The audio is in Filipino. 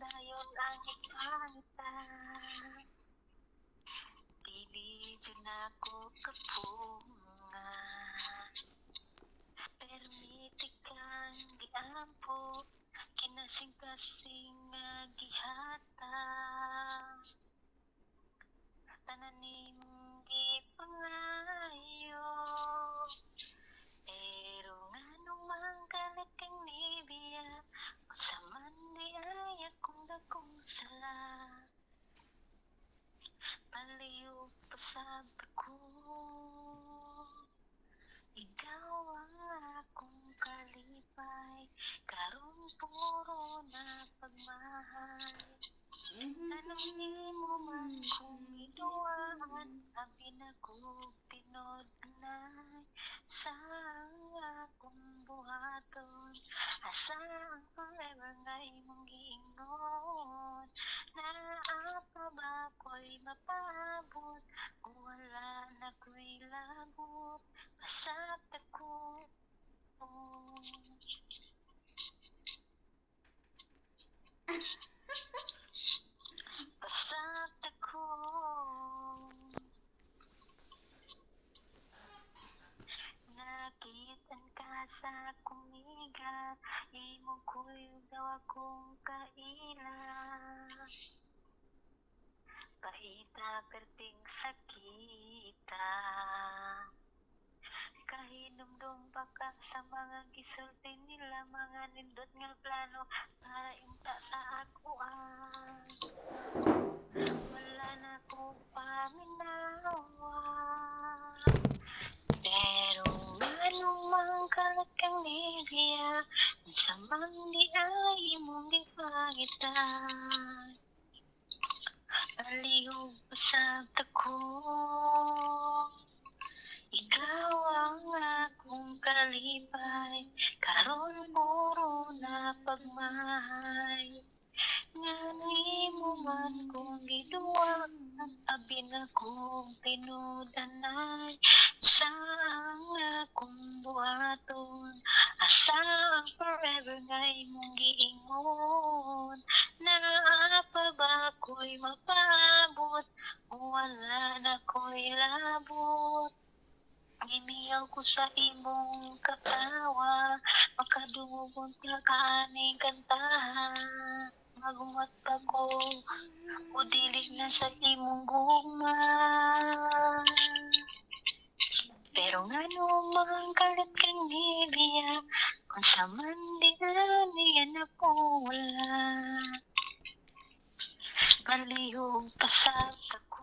dayon angit pangita. Dili dyan ako kapunga, permiti kang giampo, kinasing-kasing nga gihatag. Tanan nimong gipangayo, pero nganong mangkalat kang nibiya, sa man di ay akong dakong sala. Palihog pasab ako, ikaw ang akong kalipay, karon puro na pagmahal. Anong mo man kung iduaan, abi na ko pinod-anay, saan akong buhaton, asa ang forever nga imong giingon, naapa ba ko'y mapaabot, kung wala na ko'y labot, pasat ako. Pasat ako. Nakitan ka sa akong higa, imong kuyog daw akong kaila. Pahita perting sakita, kahinumdum pa ka sa mga gisulti nila, mga nindot nga plano para imta sa akuan. Wala na ko paminawa, pero nganong mangkalat kang nibiya, sa man di ay imong gipangitan. Palihog pasab ako, ikaw ang akong kalipay, karon puro na pagmahal. Nga nimo man kung giduwa, abi na kong pinud-anay, saan akong buhaton, asa ang forever nga imong giingon, naapa ba ko'y mapaabot, wala na ko'y labot. Giniyaw ko sa imong katawa, makadungog ka kaaning kantahan. Magumat pa ko, o dili na sa imong gugma. Pero ngano mangkalat kang nibiya, kung sa man di niya na po wala. Palihog pasab ako.